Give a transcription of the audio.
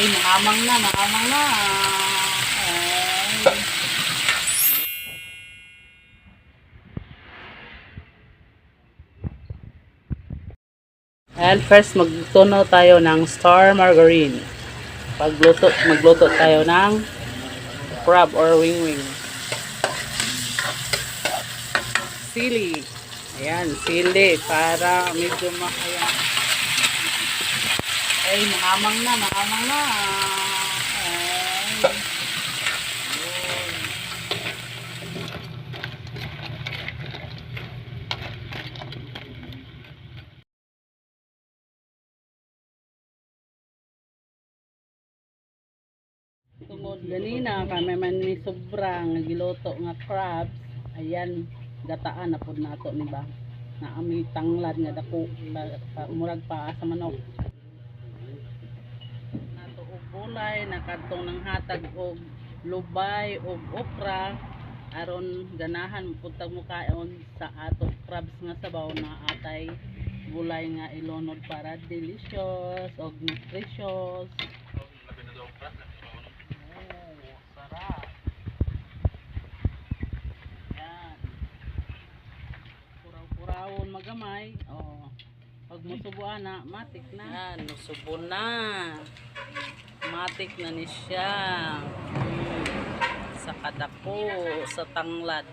Ay, maamang na, maamang na. Ay. And first, magtunaw tayo ng star margarine. Magluto tayo ng crab or wing-wing. Sili. Ayan, sili para medyo makaya. Ay, maamang na, maamang na. Ay. Tungod ganina kami man ni sobrang giluto nga crabs. Ayan, gataan na pud nato ni ba. Na ami tanglad nga dako murag pa sa manok. Nato og gulay nakadtong nang hatag og lubay og okra aron ganahan puntag mo kaon sa ato crabs nga sabaw na atay gulay nga ilunod para delicious og nutritious. Kurawon magamay. Oh. Pag musubuan na, matik na. Yan, musubo na. Matik na ni siya. Sa kadako, sa tanglad.